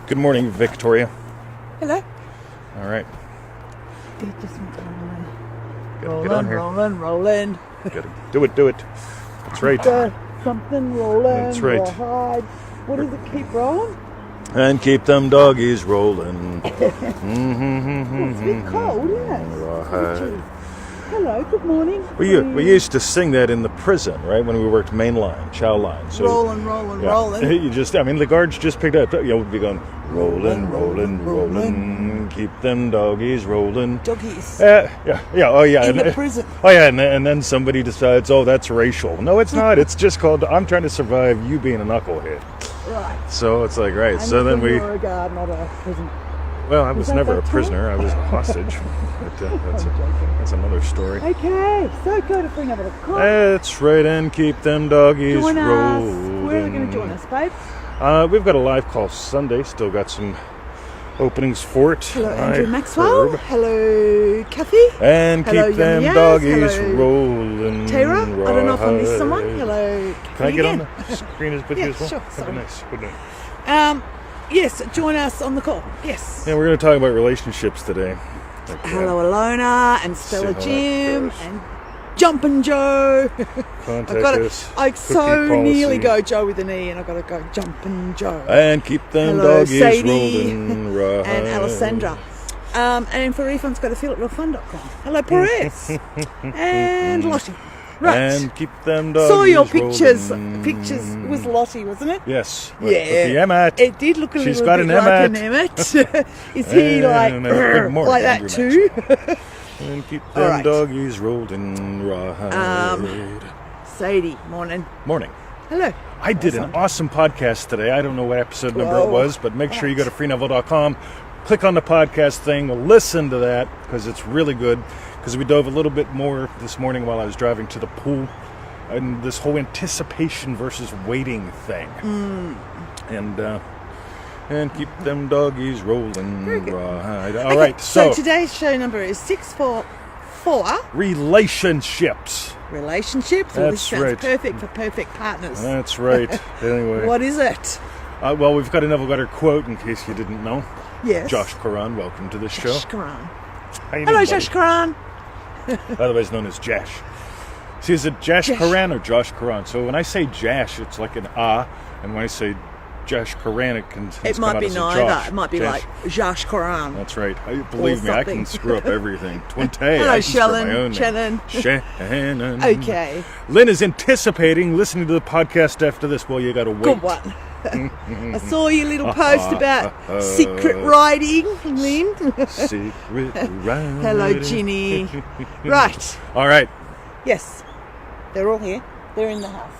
Good morning, Victoria. Hello. All right. Just Get on here. rolling. Gotta do it. That's right. Something rolling. That's right. Rawhide. What does it keep rolling? And keep them doggies rolling. Oh, it's a bit cold, isn't it? Rawhide. Hello, good morning. We used to sing that in the prison, right, when we worked main line, chow line. So, rolling. You just, the guards just picked up, we'd be going, rolling, keep them doggies rolling. Doggies. Oh yeah. In the prison. Oh yeah, and then somebody decides, oh, that's racial. No, it's not. It's just called, I'm trying to survive you being a knucklehead. Right. So it's like, right, And so then we... you're a guard, not a prison. Well, I was that never a that prisoner. I was a hostage. But, that's another story. Okay, so go to bring up a call. That's right, and keep them doggies Join us. rolling. Where are you going to join us, babe? We've got a live call Sunday. Still got some openings for it. Hello, Andrew I Maxwell. heard. Hello, Kathy. And Hello, keep them Yum Yaz. doggies Hello, rolling. Tara. I don't know if I missed someone. Rawhide. Hello. Can I get again. on the screen as with Yeah, you as well? sure, That'd sorry. be nice, wouldn't it? Yes, join us on the call. Yes. Yeah, we're going to talk about relationships today. Hello, Alona and Stella See how that Jim goes. and Jumpin' Joe. Contact us. I Cookie so policy. nearly go Joe with an E, and I got to go Jumpin' Joe. And keep them Hello, doggies Sadie rolling. Rawhide. and Alessandra. And for refunds, go to feelitrealfun.com. Hello, Perez and Lottie. Right. And keep them doggies Saw your pictures. rolling. Pictures with Lottie, wasn't it? Yes. Yeah. With the Emmet. It did look a She's little got bit an like an Emmet. Emmet. Is he like And a bit more like than that Andrew too? And keep All them right. doggies rolling. Rawhide. Sadie, morning. Morning. Hello. I did an awesome podcast today. I don't know what episode number it Whoa. was, but make sure you go to freeneville.com, click on the podcast thing, listen to that, because it's really good. Because we dove a little bit more this morning while I was driving to the pool, and this whole anticipation versus waiting thing. And keep them doggies rolling. Rawhide. All right, So so today's show number is 644 relationships. relationships. Well, this That's sounds right. perfect for perfect partners. That's right. Anyway, What is it? well, we've got a Neville Goddard quote in case you didn't know. Yes. Josh Karan, welcome to the show. Josh Karan. How you Hello, doing, Josh buddy? Karan. Otherwise known as Jash. See, is it Jash Jash. Karan or Josh Karan? So when I say Jash, it's like an ah, and when I say Josh Karan, it can It come might out be as a neither. Josh. It might be Jash. like Josh Karan. That's right. Believe me, I something. can screw up everything. Twente. Hello, I can screw up my Shellen, own name. Shannon. Shannon. Okay. Lynn is anticipating listening to the podcast after this. Well, you got to wait. Good one. I saw your little post about secret writing, Lynn. Secret writing. Hello, Ginny. Right. All right. Yes. They're all here. They're in the house.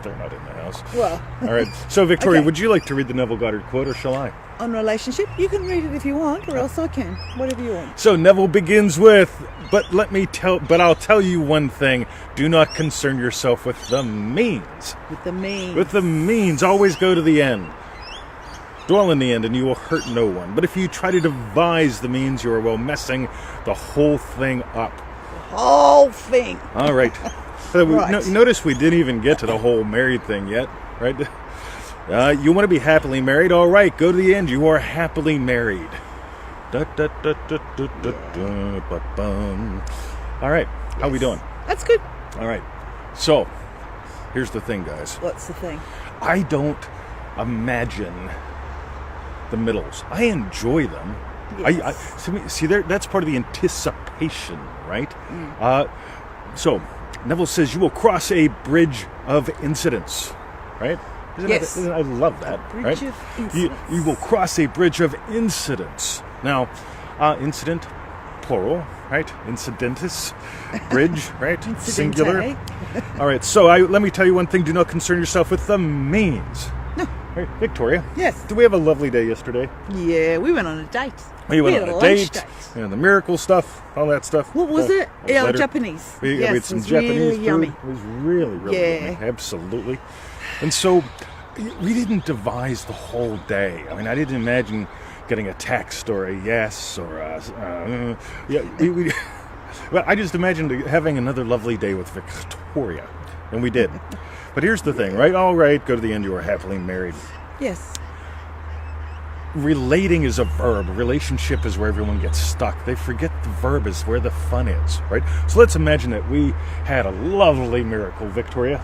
They're not in the house. Well, All right. So, Victoria, Okay. would you like to read the Neville Goddard quote, or shall I? on relationship, you can read it if you want, or else I can. Whatever you want. So Neville begins with, but I'll tell you one thing: do not concern yourself with the means. With the means. With the means, always go to the end. Dwell in the end, and you will hurt no one. But if you try to devise the means, you are messing the whole thing up. whole thing. All right. Right. Notice we didn't even get to the whole married thing yet, right? You want to be happily married? All right, go to the end. You are happily married. Ba-bum. All right, how we doing? That's good. All right. So, here's the thing, guys. What's the thing? I don't imagine the middles. I enjoy them. Yes. See there. That's part of the anticipation, right? So Neville says you will cross a bridge of incidents, right? Yes. I love that. Bridge right? of incidents. You will cross a bridge of incidents. Now, incident, plural, right? Incidentis, bridge, right? Singular. Incidente. All right. So let me tell you one thing: do not concern yourself with the means. No. Right, Victoria. Yes. Did we have a lovely day yesterday? Yeah, we went on a date. We went had on a lunch date. And the miracle stuff, all that stuff. What was it? that Yeah, later. Japanese. We Yes, ate it some was Japanese really food. yummy. It was really, really Yeah. yummy. Absolutely. And so we didn't devise the whole day. I mean, I didn't imagine getting a text or a yes or a... we well, I just imagined having another lovely day with Victoria. And we did. But here's the thing, right? All right, go to the end, you are happily married. Yes. relating is a verb. Relationship is where everyone gets stuck. They forget the verb is where the fun is, right? So let's imagine that we had a lovely miracle, Victoria.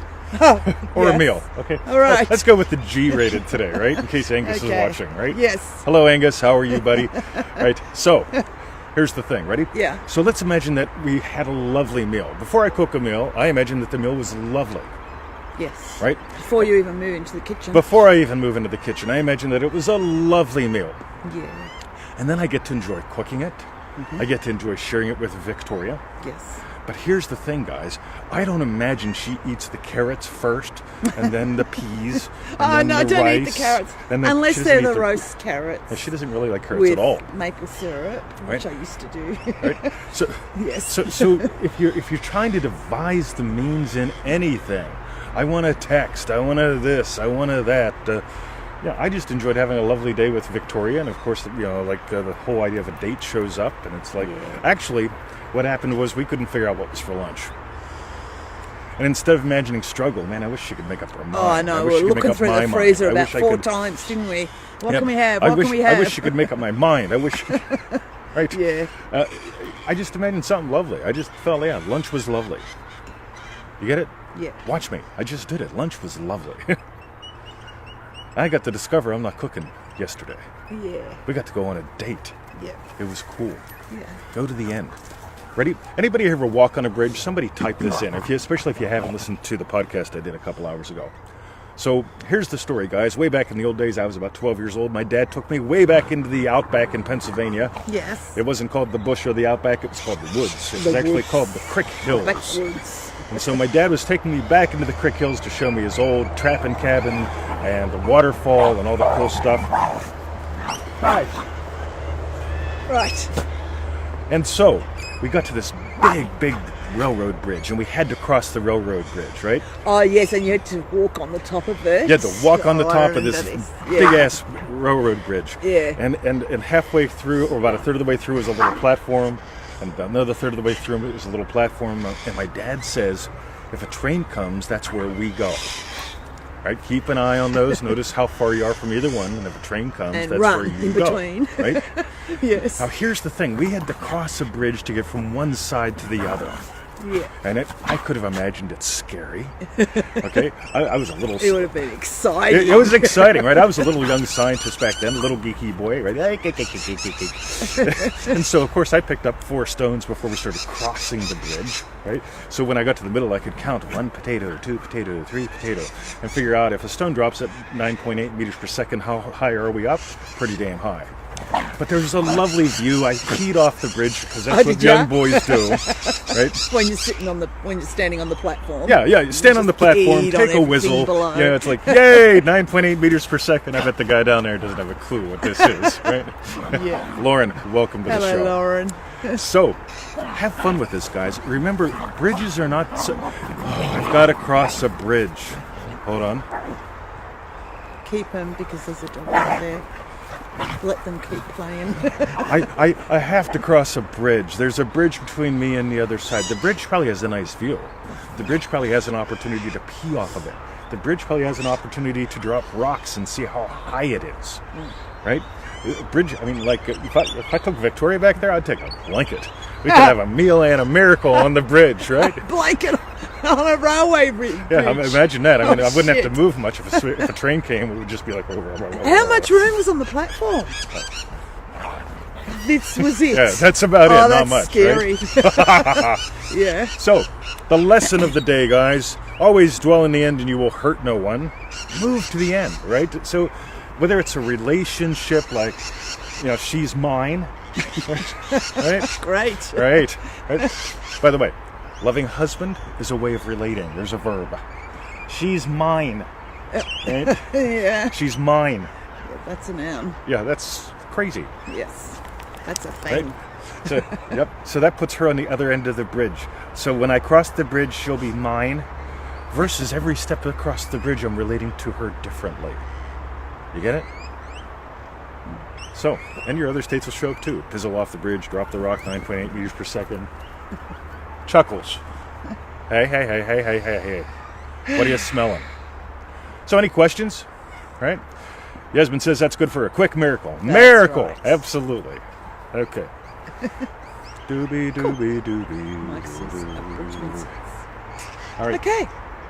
Or Yes. a meal, okay? All right. Let's go with the G-rated today, right? In case Angus Okay. is watching, right? Yes. Hello, Angus. How are you, buddy? Right. So, here's the thing. Ready? Yeah. So let's imagine that we had a lovely meal. Before I cook a meal, I imagine that the meal was lovely, Yes. right? Before you even move into the kitchen. Before I even move into the kitchen, I imagine that it was a lovely meal. Yeah. And then I get to enjoy cooking it. Mm-hmm. I get to enjoy sharing it with Victoria. Yes. But here's the thing, guys. I don't imagine she eats the carrots first, and then the peas, and Oh then no, the don't rice, eat the carrots and then unless she they're doesn't the eat roast carrots. And she doesn't really like carrots with at all, maple syrup, which Right. I used to do. right? So, Yes. so if you're trying to devise the means in anything, I want a text, I want a this, I want a that. Yeah, I just enjoyed having a lovely day with Victoria, and of course, the whole idea of a date shows up, and it's like, actually, what happened was we couldn't figure out what was for lunch. And instead of imagining struggle, man, I wish she could make up her mind. Oh, I know. wish We she were could make looking up through my the mind. freezer I about wish I 4 could- times, didn't we? What Yep. can we have? I What wish, can we have? I wish she could make up my mind. I wish, right? Yeah. I just imagined something lovely. I just felt, yeah, lunch was lovely. You get it? Yeah. Watch me. I just did it. Lunch was lovely. I got to discover I'm not cooking yesterday. Yeah. We got to go on a date. Yeah. It was cool. Yeah. Go to the end. Ready? Anybody ever walk on a bridge? Somebody type this in, especially if you haven't listened to the podcast I did a couple hours ago. So here's the story, guys. Way back in the old days, I was about 12 years old. My dad took me way back into the outback in Pennsylvania. Yes. It wasn't called the bush or the outback. It was called the woods. It was The actually woods. called the Crick Hills. Backwoods. And so my dad was taking me back into the Crick Hills to show me his old trapping cabin and the waterfall and all the cool stuff. Right. Right. And so we got to this big railroad bridge, and we had to cross the railroad bridge, right? Oh, yes, and you had to walk on the top of it. You had to walk on the Oh, I top of remember this this. big-ass railroad bridge. Yeah. And halfway through, or about a third of the way through, was a little platform, and about another third of the way through it was a little platform. And my dad says, if a train comes, that's where we go. Right? Keep an eye on those. Notice how far you are from either one, and if a train comes, And that's run where you in go. between. Right? Yes. Now, here's the thing. We had to cross a bridge to get from one side to the other. Yeah. And I could have imagined it scary. Okay? I was a little... It would have been exciting. It was exciting, right? I was a little young scientist back then, a little geeky boy, right? And so, of course, I picked up 4 stones before we started crossing the bridge, right? So when I got to the middle, I could count 1 potato, 2 potato, 3 potato, and figure out if a stone drops at 9.8 meters per second, how high are we up? Pretty damn high. But there was a lovely view. I peed off the bridge because that's Oh, what did ya? young boys do, right? When you're standing on the platform. Yeah, you stand on the Just platform, peed on take a everything whistle. below. Yeah, it's like, yay, 9.8 meters per second. I bet the guy down there doesn't have a clue what this is, right? Yeah. Lauren, welcome to the Hello, show. Lauren. So, have fun with this, guys. Remember, bridges are not so... I've got to cross a bridge. Hold on. Keep them because there's a dog out there. Let them keep playing. I have to cross a bridge. There's a bridge between me and the other side. The bridge probably has a nice view. The bridge probably has an opportunity to pee off of it. The bridge probably has an opportunity to drop rocks and see how high it is. Right? Bridge, I mean, like, if I took Victoria back there, I'd take a blanket. We could have a meal and a miracle on the bridge, right? Blanket on a railway bridge. Yeah, imagine that. I mean, Oh, I wouldn't have shit. to move much if a train came. It would just be like... How much room was on the platform? This was it. Yeah, that's about Oh, it. that's Not much, right? scary. Yeah. So, the lesson of the day, guys, always dwell in the end and you will hurt no one. Move to the end, right? So, whether it's a relationship like, she's mine, right? Great. Right? By the way, loving husband is a way of relating. There's a verb. She's mine. Right? Yeah. She's mine. That's a noun. Yeah, that's crazy. Yes. That's a Right? thing. So, yep. So that puts her on the other end of the bridge. So when I cross the bridge, she'll be mine. Versus every step across the bridge, I'm relating to her differently. You get it? So, and your other states will show up too. Pizzle off the bridge, drop the rock, 9.8 meters per second. Chuckles. Hey. What are you smelling? So any questions? Right? Yasmin says that's good for a quick miracle. That's Miracle! right. Absolutely. Okay. Doobie, doobie, doobie. Mike says, doobie. All right. okay.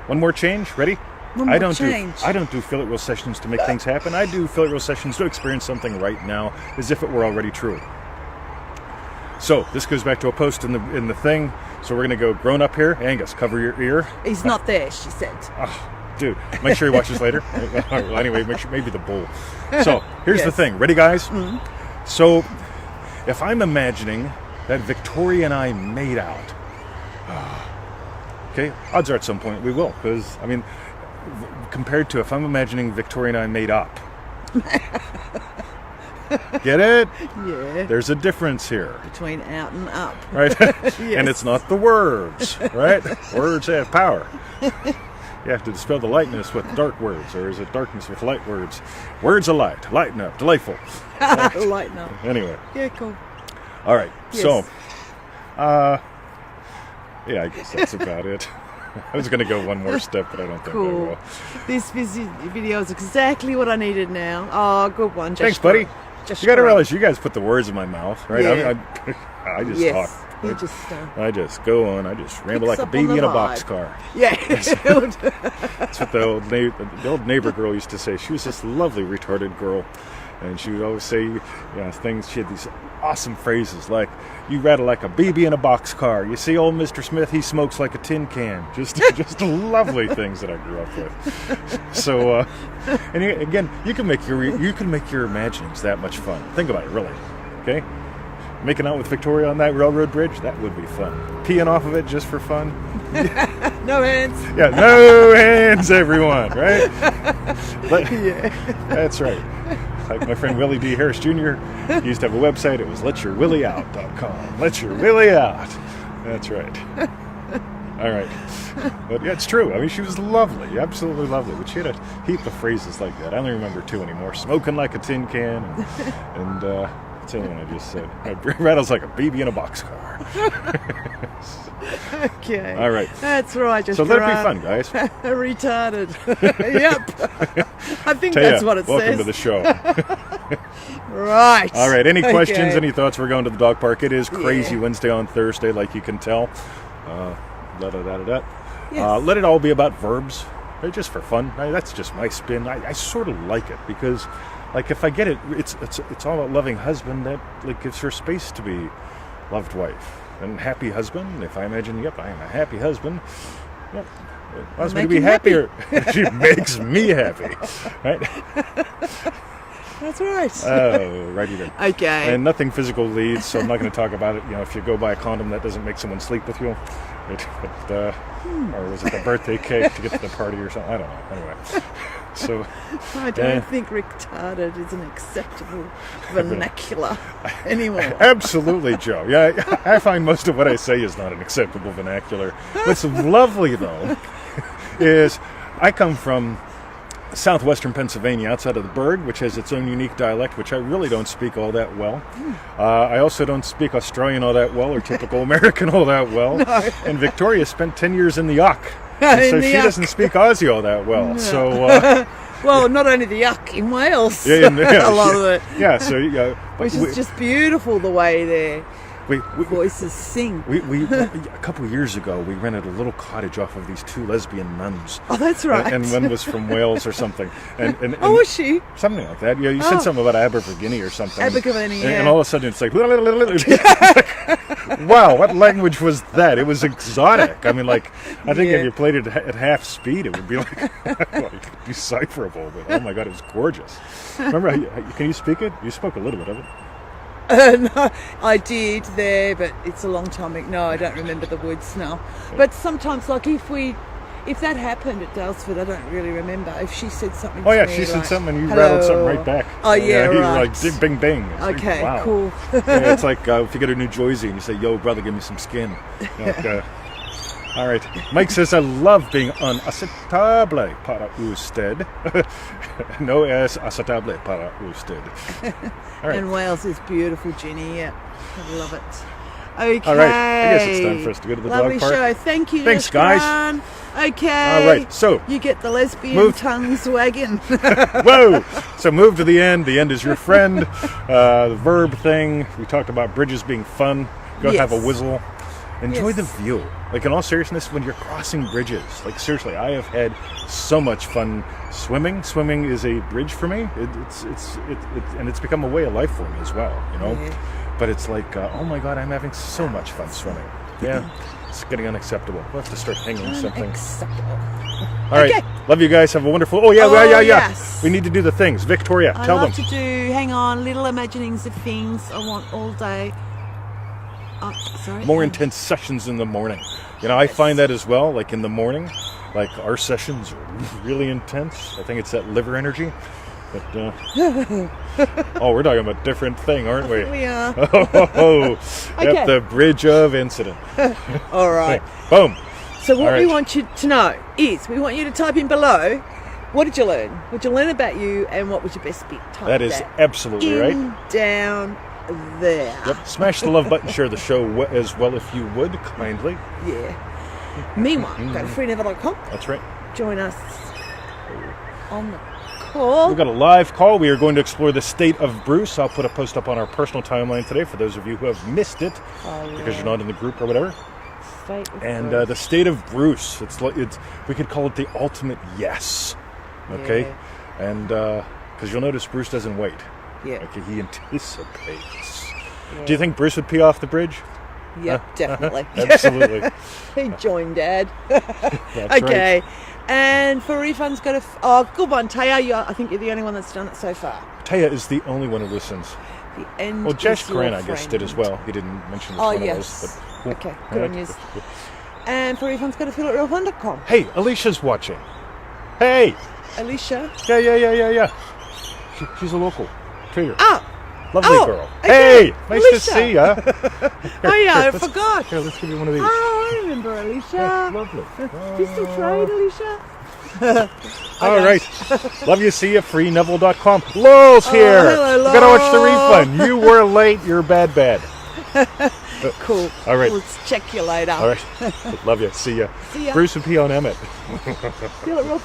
One more change. Ready? One more change. I don't do Fillet Wheel sessions to make things happen. I do Fillet Wheel sessions to experience something right now as if it were already true. So this goes back to a post in the thing. So we're gonna go grown up here. Angus, cover your ear. He's not there, she said. Dude, make sure he watches later. Well, anyway, make sure maybe the bull. So here's the Yes. thing. Ready, guys? So if I'm imagining that Victoria and I made out, okay, odds are at some point we will, because I mean, compared to if I'm imagining Victoria and I made up. Get it? Yeah. There's a difference here, Between out and up. right? And it's not the words, right? Words have power. You have to dispel the lightness with dark words, or is it darkness with light words? Words of light, lighten up, delightful. Lighten up. Anyway, Yeah, cool. all right. Yes. So, yeah, I guess that's about it. I was going to go one more step, but I don't think I Cool. will. This video is exactly what I needed now. Oh, good one. Thanks, buddy. Just You got to great. realize you guys put the words in my mouth, right? Yeah. I just Yes. talk. You just, I just go on. I just ramble like Picks a up on baby the in a vibe. boxcar. yeah. That's what the old neighbor girl used to say. She was this lovely retarded girl, and she would always say, things. She had these awesome phrases like, "You rattle like a baby in a boxcar. You see, old Mr. Smith, he smokes like a tin can." Just lovely things that I grew up with. So, and again, you can make your imaginings that much fun. Think about it, really. Okay. Making out with Victoria on that railroad bridge, that would be fun. Peeing off of it just for fun. No hands. Yeah, no hands, everyone, right? Yeah. That's right. Like my friend Willie D. Harris Jr. He used to have a website. It was letyourwillieout.com. Let your Willie out. That's right. All right. But yeah, it's true. I mean, she was lovely, absolutely lovely. But she had a heap of phrases like that. I don't remember two anymore. Smoking like a tin can, and what's the other one I just said? Rattles like a baby in a boxcar. Okay. All right. That's right. Just So let it be fun, guys. Retarded. Yep. I think Taya, that's what it welcome says. to the show. Right. All right. Any questions? Okay. Any thoughts? We're going to the dog park. It is crazy Yeah. Wednesday on Thursday, like you can tell. Yes. Let it all be about verbs, right? Just for fun. That's just my spin. I sort of like it because, like, if I get it, it's all about loving husband. That like gives her space to be loved wife and happy husband. If I imagine, yep, I am a happy husband. Yep. It allows me to Make be him happy. happier. She makes me happy, right? That's right. Oh, righty then. Okay. And nothing physical leads, so I'm not going to talk about it. If you go buy a condom, that doesn't make someone sleep with you. But, or was it the birthday cake to get to the party or something? I don't know. Anyway. So, I don't think retarded is an acceptable vernacular anymore. absolutely, Joe. Yeah, I find most of what I say is not an acceptable vernacular. What's lovely, though, is I come from southwestern Pennsylvania, outside of the Burg, which has its own unique dialect, which I really don't speak all that well. I also don't speak Australian all that well, or typical American all that well. No. And Victoria spent 10 years in the Yuck. In And so the she Yuck. doesn't speak Aussie all that well. No. So, Well, not only the yuck in Wales, yeah, a lot of it, yeah, so, which is just beautiful the way their we, voices sing. we a couple of years ago, we rented a little cottage off of these two lesbian nuns. Oh, that's right. And one was from Wales or something. And Oh, was she? something like that. You said something about Abergavenny or something. Abergavenny, And yeah. all of a sudden it's like, wow, what language was that? It was exotic. I mean, like, I think Yeah. if you played it at half speed, it would be like decipherable. But oh my God, it was gorgeous. Remember, can you speak it? You spoke a little bit of it. No, I did there, but it's a long time ago. No, I don't remember the words now. But sometimes, like, if that happened at Dalesford, I don't really remember. If she said something Oh to yeah, me, she said like, something and you "Hello." rattled something right back. Oh, yeah, you were right. like ding, bing, bing. It's like, Okay, wow. cool. Yeah, it's like if you go to New Jersey and you say, "Yo, brother, give me some skin." Like, all right. Mike says, "I love being unacceptable para usted." No es aceptable para usted. All right. And Wales is beautiful, Jenny. Yeah, I love it. Okay. All right, I guess it's time for us to go to the Lovely dog park. show. Thank you. Thanks, guys. Fran. Okay. All right, so you get the lesbian move- tongues wagging. whoa! So move to the end. The end is your friend. The verb thing. We talked about bridges being fun. Go have a Yes. whizzle. Enjoy Yes. the view. Like in all seriousness, when you're crossing bridges, like seriously, I have had so much fun swimming. Swimming is a bridge for me. And it's become a way of life for me as well. You know. Yeah. But it's like, oh my God, I'm having so much fun swimming. Yeah. It's getting unacceptable. We'll have to start hanging something. Unacceptable. All right. Okay. Love you guys. Have a wonderful. Oh yeah, Oh, yeah. yes. We need to do the things. Victoria, I tell love them. to do, hang on, little imaginings of things I want all day. Oh, sorry. More intense sessions in the morning. You know, I find that as well. Like in the morning, like our sessions are really intense. I think it's that liver energy. But oh, we're talking about a different thing, aren't we? We are. Oh, Okay. at the bridge of incident. All right. Boom. So what All we right. want you to know is we want you to type in below, what did you learn? What did you learn about you and what was your best bit? Type That is absolutely right. down there. Yep. Smash the love button. Share the show as well if you would, kindly. Yeah. Meanwhile, go to freenever.com. That's right. Join us on the call. We've got a live call. We are going to explore the state of Bruce. I'll put a post up on our personal timeline today for those of you who have missed it because you're not in the group or whatever. State of And Bruce. the state of Bruce. It's we could call it the ultimate yes. Okay, and because you'll notice Bruce doesn't wait. Yeah. Okay, he anticipates. Do you think Bruce would pee off the bridge? Yep, definitely. Absolutely. He joined Dad. That's Okay. right. And for refunds, go to... Oh, good one, Taya. I think you're the only one that's done it so far. Taya is the only one who listens. The end Well, Jess is your Grant, I guess, did as friend. well. He didn't mention which Oh, one yes. it was. But, Okay, good on you. And for refunds, go to feelitrealfun.com. Hey, Alicia's watching. Hey. Alicia. Yeah. She's a local. Treater. Ah! Lovely Oh, girl. okay. Hey, nice Alicia. to see ya. Oh, yeah, I let's- forgot. Here, let's give you one of these. Oh, I remember Alicia. Lovely. Do you still trade, Alicia? All right. Love you. See you. FreeNeville.com. Lowell's here. hello, You gotta watch the Lowell. refund. You were late. You're bad. Cool. All right. We'll check you later. All right. Love you. See ya. See ya. Bruce and P on Emmett. Feel it real